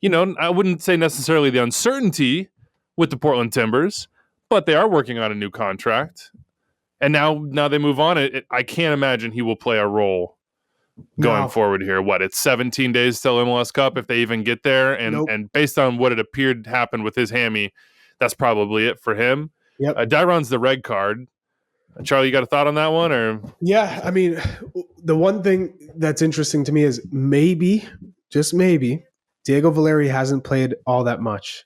I wouldn't say necessarily the uncertainty with the Portland Timbers, but they are working on a new contract. And now they move on. I can't imagine he will play a role going forward here. It's 17 days till MLS Cup if they even get there. And based on what it appeared to happen with his hammy, that's probably it for him. Yep. Dairon's the red card. Charlie, you got a thought on that one? Or yeah, I mean, the one thing that's interesting to me is maybe, just maybe, Diego Valeri hasn't played all that much.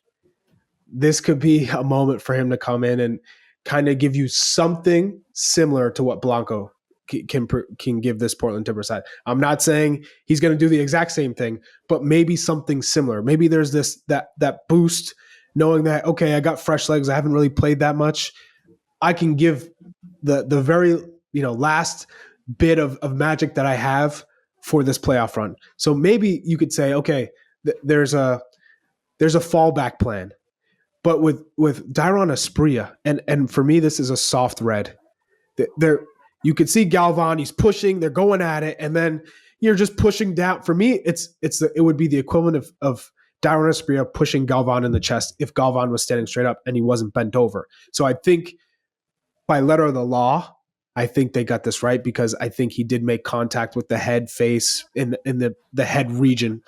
This could be a moment for him to come in and kind of give you something similar to what Blanco can give this Portland Timbers side. I'm not saying he's going to do the exact same thing, but maybe something similar. Maybe there's that boost knowing that, okay, I got fresh legs. I haven't really played that much. I can give the very last bit of magic that I have for this playoff run. So maybe you could say, okay, there's a fallback plan. But with Dairon Asprilla, and for me, this is a soft red. You could see Galvan, he's pushing, they're going at it, and then you're just pushing down. For me, it would be the equivalent of Dairon Asprilla pushing Galvan in the chest if Galvan was standing straight up and he wasn't bent over. So I think by letter of the law, I think they got this right because I think he did make contact with the head face in the head region.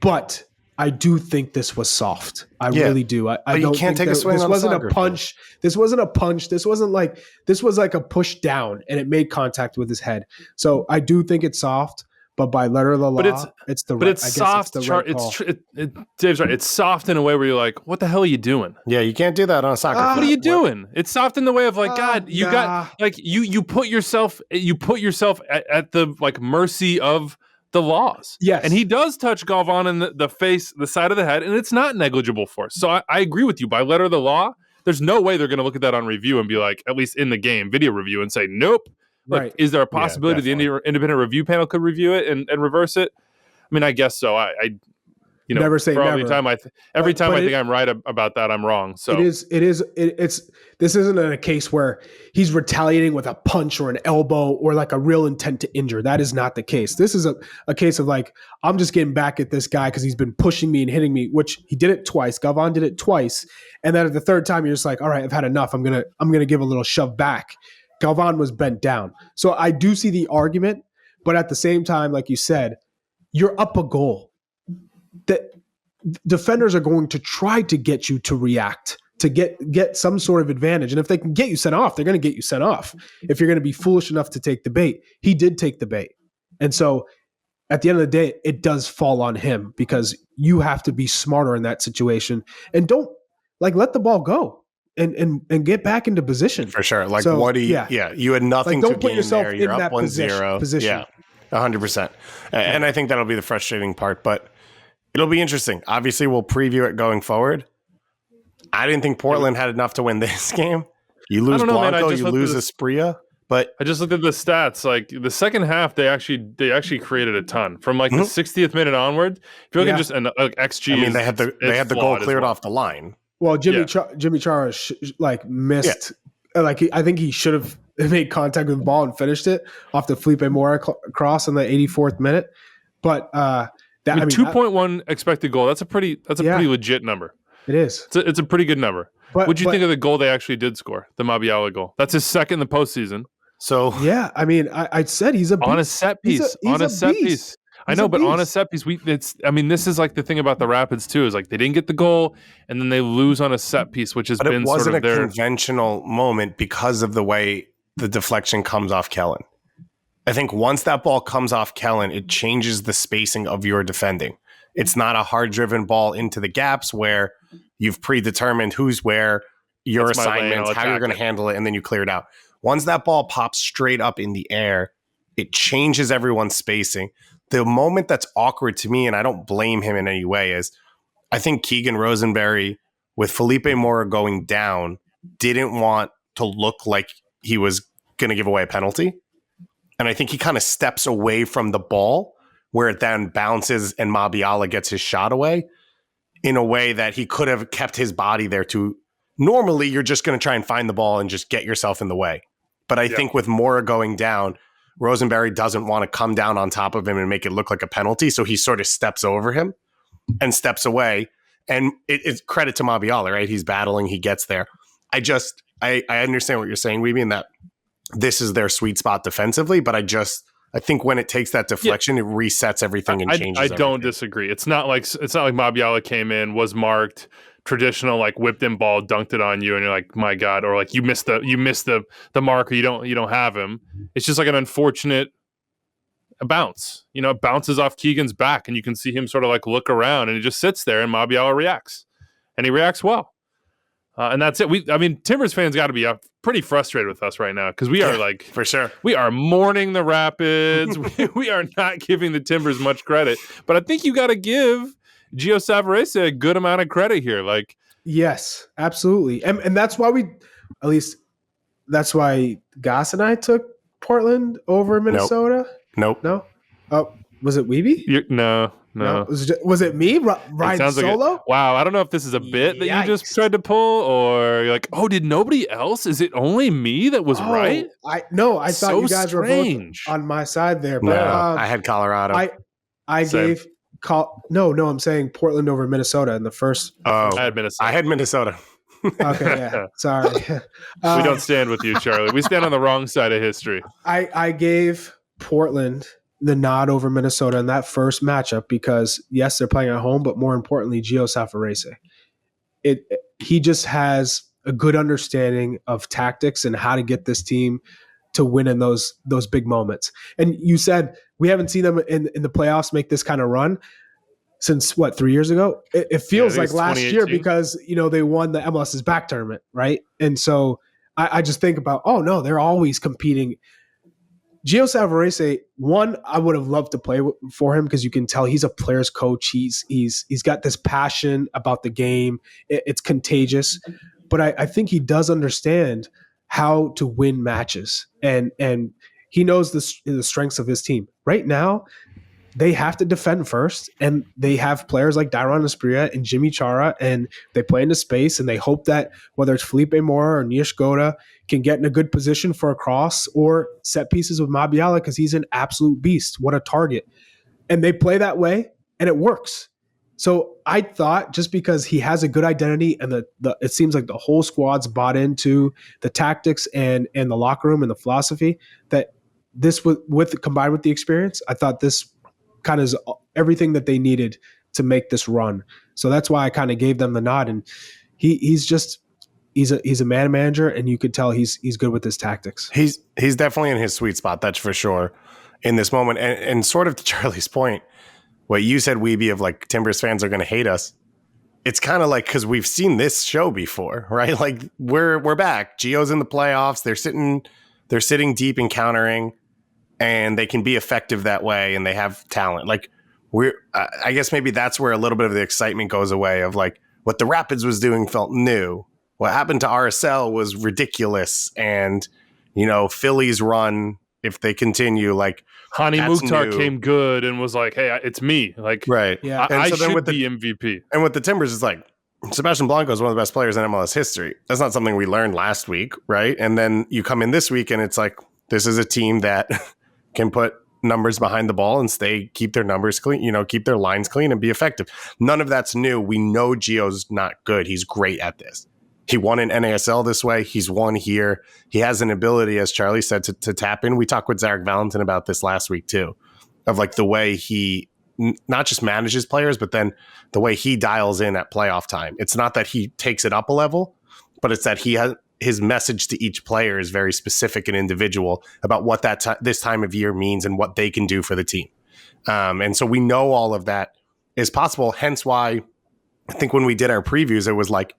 But I do think this was soft. I really do. I don't. You can't take a swing. This wasn't a punch. This wasn't a punch. This wasn't like this was like a push down, and it made contact with his head. So I do think it's soft, but by letter of the law, it's the. But it's soft. Dave's right. It's soft in a way where you're like, "What the hell are you doing?" Yeah, you can't do that on a soccer field. What are you doing? It's soft in the way of like, God, you got like you put yourself at the mercy of the laws. Yes. And he does touch Galvan in the face, the side of the head, and it's not negligible force. So I agree with you. By letter of the law, there's no way they're going to look at that on review and be like, at least in the game, video review, and say, nope. Like, is there a possibility the independent review panel could review it and reverse it? I mean, I guess so. I never say never. Every time I think I'm right about that, I'm wrong. So this isn't a case where he's retaliating with a punch or an elbow or like a real intent to injure. That is not the case. This is a case of like, I'm just getting back at this guy because he's been pushing me and hitting me, which he did it twice. Galvan did it twice. And then at the third time, you're just like, all right, I've had enough. I'm gonna give a little shove back. Galvan was bent down. So I do see the argument, but at the same time, like you said, you're up a goal. That defenders are going to try to get you to react, to get some sort of advantage. And if they can get you sent off, they're going to get you sent off. If you're going to be foolish enough to take the bait, he did take the bait. And so at the end of the day, it does fall on him because you have to be smarter in that situation and don't let the ball go and get back into position. For sure. Like so, you had nothing to gain there. You're up 1-0. Position. Yeah, 100%. And I think that'll be the frustrating part, but it'll be interesting. Obviously, we'll preview it going forward. I didn't think Portland had enough to win this game. You lose Blanco, you lose Asprilla. But I just looked at the stats. Like the second half, they actually created a ton from like the 60th minute onward. If you look at just XG, I mean, they had the goal cleared off the line. Well, Jimmy Chara missed. I think he should have made contact with the ball and finished it off the Felipe Mora cross in the 84th minute. But 2.1 expected goal. That's a pretty legit number. It is. It's a pretty good number. What'd you think of the goal they actually did score? The Mabiala goal. That's his second in the postseason. So yeah, I mean, I said he's a beast. On a set piece. On a set piece. I know, but on a set piece, this is like the thing about the Rapids too, is like they didn't get the goal and then they lose on a set piece, which has been sort of their... It wasn't a conventional moment because of the way the deflection comes off Kellen. I think once that ball comes off Kellen, it changes the spacing of your defending. It's not a hard-driven ball into the gaps where you've predetermined who's where, your assignments, how you're going to handle it, and then you clear it out. Once that ball pops straight up in the air, it changes everyone's spacing. The moment that's awkward to me, and I don't blame him in any way, is I think Keegan Rosenberry, with Felipe Mora going down, didn't want to look like he was going to give away a penalty. And I think he kind of steps away from the ball where it then bounces and Mabiala gets his shot away in a way that he could have kept his body there to... Normally, you're just going to try and find the ball and just get yourself in the way. But I think with Mora going down, Rosenberry doesn't want to come down on top of him and make it look like a penalty, so he sort of steps over him. and steps away. And it's credit to Mabiala, right? He's battling, he gets there. I understand what you're saying, Weeby, in that this is their sweet spot defensively, but I think when it takes that deflection, it resets everything and changes I don't everything. disagree. It's not like Mabiala came in, was marked, traditional like whipped in ball, dunked it on you, and you're like, my God, or like you missed the mark, or you don't have him. It's just like an unfortunate bounce. It bounces off Keegan's back, and you can see him sort of like look around, and he just sits there, and Mabiala reacts, and he reacts well. And that's it. Timbers fans got to be pretty frustrated with us right now because we are like, for sure, we are mourning the Rapids. we are not giving the Timbers much credit, but I think you got to give Gio Savarese a good amount of credit here. Like, yes, absolutely, and that's why that's why Goss and I took Portland over Minnesota. Nope. No. Oh, was it Weeby? No. Was it me? Ryan Solo? Like wow, I don't know if this is a bit that you just tried to pull, or you're like, oh, did nobody else? Is it only me that was right? I thought so you guys strange. were both on my side there. But, no, I had Colorado. I gave no. I'm saying Portland over Minnesota in the first. I had Minnesota. I had Minnesota. Okay, yeah. Sorry. We don't stand with you, Charlie. We stand on the wrong side of history. I gave Portland the nod over Minnesota in that first matchup because, yes, they're playing at home, but more importantly, Gio Savarese. He just has a good understanding of tactics and how to get this team to win in those big moments. And you said we haven't seen them in the playoffs make this kind of run since, 3 years ago? It feels like last year because, they won the MLS's back tournament, right? And so I just think about, oh, no, they're always competing. Gio Savarese, one, I would have loved to play for him because you can tell he's a player's coach. He's got this passion about the game. It's contagious. But I think he does understand how to win matches. And he knows the strengths of his team. Right now, they have to defend first, and they have players like Dairon Asprilla and Jimmy Chara, and they play into space, and they hope that whether it's Felipe Mora or Nish Goda can get in a good position for a cross or set pieces with Mabiala because he's an absolute beast. What a target. And they play that way, and it works. So I thought just because he has a good identity and it seems like the whole squad's bought into the tactics and the locker room and the philosophy, that this combined with the experience, I thought this kind of is everything that they needed to make this run. So that's why I kind of gave them the nod. And he's a man manager, and you could tell he's good with his tactics. He's definitely in his sweet spot, that's for sure, in this moment. And sort of to Charlie's point, what you said, Weeby, of like Timbers fans are going to hate us. It's kind of like, because we've seen this show before, right? Like we're back. Gio's in the playoffs. They're sitting deep and countering, and they can be effective that way, and they have talent. Like I guess maybe that's where a little bit of the excitement goes away of like what the Rapids was doing felt new. What happened to RSL was ridiculous. And, Philly's run, if they continue, like Hani Mukhtar came good and was like, hey, it's me. Like, right. Yeah. I should be MVP. And with the Timbers, it's like, Sebastian Blanco is one of the best players in MLS history. That's not something we learned last week, right? And then you come in this week, and it's like, this is a team that can put numbers behind the ball and keep their numbers clean, keep their lines clean and be effective. None of that's new. We know Gio's not good. He's great at this. He won in NASL this way. He's won here. He has an ability, as Charlie said, to tap in. We talked with Zarek Valentin about this last week too, of like the way he not just manages players, but then the way he dials in at playoff time. It's not that he takes it up a level, but it's that he has his message to each player is very specific and individual about what this time of year means and what they can do for the team. And so we know all of that is possible. Hence why I think when we did our previews, it was like,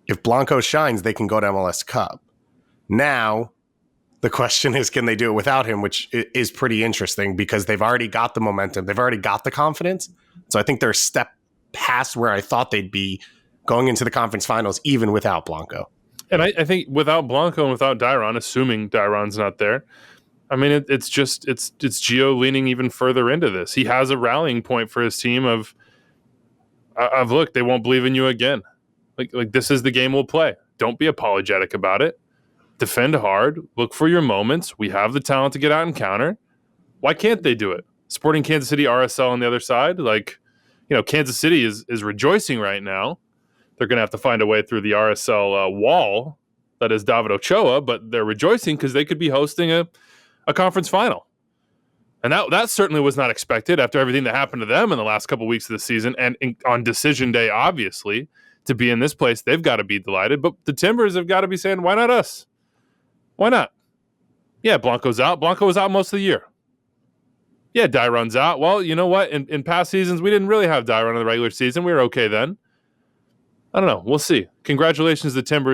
if Blanco shines, they can go to MLS Cup. Now, the question is, can they do it without him, which is pretty interesting because they've already got the momentum. They've already got the confidence. So I think they're a step past where I thought they'd be going into the conference finals, even without Blanco. And I think without Blanco and without Dairon, assuming Dairon's not there, I mean, it's Gio leaning even further into this. He has a rallying point for his team of look, they won't believe in you again. Like this is the game we'll play. Don't be apologetic about it. Defend hard. Look for your moments. We have the talent to get out and counter. Why can't they do it? Sporting Kansas City, RSL on the other side. Like, Kansas City is rejoicing right now. They're going to have to find a way through the RSL wall that is David Ochoa, but they're rejoicing because they could be hosting a conference final. And that certainly was not expected after everything that happened to them in the last couple of weeks of the season. And on decision day, obviously, to be in this place, they've got to be delighted. But the Timbers have got to be saying, why not us? Why not? Yeah, Blanco's out. Blanco was out most of the year. Yeah, Dairon's out. Well, you know what? In past seasons, we didn't really have Dairon in the regular season. We were okay then. I don't know. We'll see. Congratulations to the Timbers.